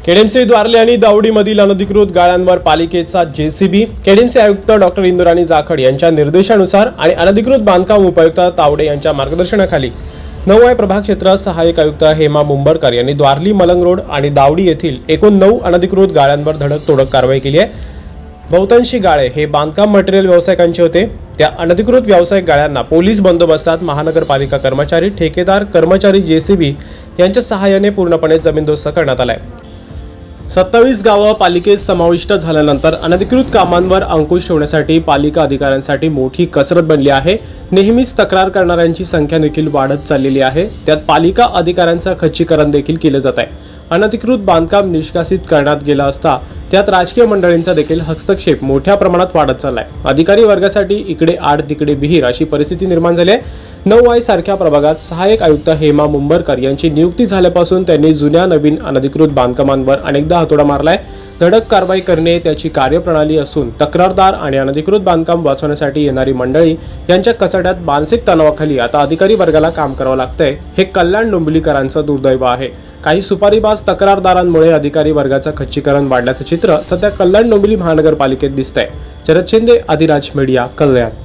KDMC द्वारले आणि दावडीमधील अनधिकृत गाळ्यांवर पालिकेचा जेसीबी। केडीएमसी आयुक्त डॉक्टर इंदुराणी जाखड यांच्या निर्देशानुसार आणि अनधिकृत बांधकाम उपायुक्त तावडे यांच्या मार्गदर्शनाखाली 9 प्रभाग क्षेत्र सहाय्यक आयुक्त हेमा मुंबरकर यांनी द्वारली मलंग रोड आणि दावडी येथील एकूण 9 अनधिकृत गाळ्यांवर धडक तोडक कारवाई केली आहे। बहुतांशी गाळे हे बांधकाम मटेरियल व्यावसायिकांचे होते। त्या अनधिकृत व्यावसायिक गाळ्यांना पोलीस बंदोबस्तात महानगरपालिका कर्मचारी, ठेकेदार, कर्मचारी, जेसीबी यांच्या सहाय्याने पूर्णपणे जमीनदोस्त करण्यात आलाय। 27 गावं पालिकेत समाविष्ट झाल्यानंतर अनधिकृत कामांवर अंकुश ठेवण्यासाठी पालिका अधिकाऱ्यांसाठी मोठी कसरत बनली आहे। नेहमीच तक्रार करणाऱ्यांची संख्या देखील वाढत चाललेली आहे। त्यात पालिका अधिकाऱ्यांचं खच्चीकरण देखील केलं जात आहे। अनधिकृत बांधकाम निष्कासित करण्यात गेला असता त्यात राजकीय मंडळींचा देखील हस्तक्षेप मोठ्या प्रमाणात वाढत चाललाय। अधिकारी वर्गासाठी इकडे आड तिकडे विहीर अशी परिस्थिती निर्माण झाली आहे। 9 सारख्या प्रभागात सहाय्यक आयुक्त हेमा मुंबरकर यांची नियुक्ती झाल्यापासून त्यांनी जुन्या नवीन अनधिकृत बांधकामांवर अनेकदा हातोडा मारलाय। धडक कारवाई करणे त्याची कार्यप्रणाली असून तक्रारदार आणि अनधिकृत बांधकाम वाचवण्यासाठी येणारी मंडळी यांच्या कचाट्यात मानसिक तणावाखाली आता अधिकारी वर्गाला काम करावं लागतंय। हे कल्याण डोंबिवलीकरांचं दुर्दैव आहे। काही सुपारीबाज तक्रारदारांमुळे अधिकारी वर्गाचं खच्चीकरण वाढल्याचं चित्र सध्या कल्याण डोंबिवली महानगरपालिकेत दिसतंय। शरद शिंदे, आदिराज मीडिया, कल्याण।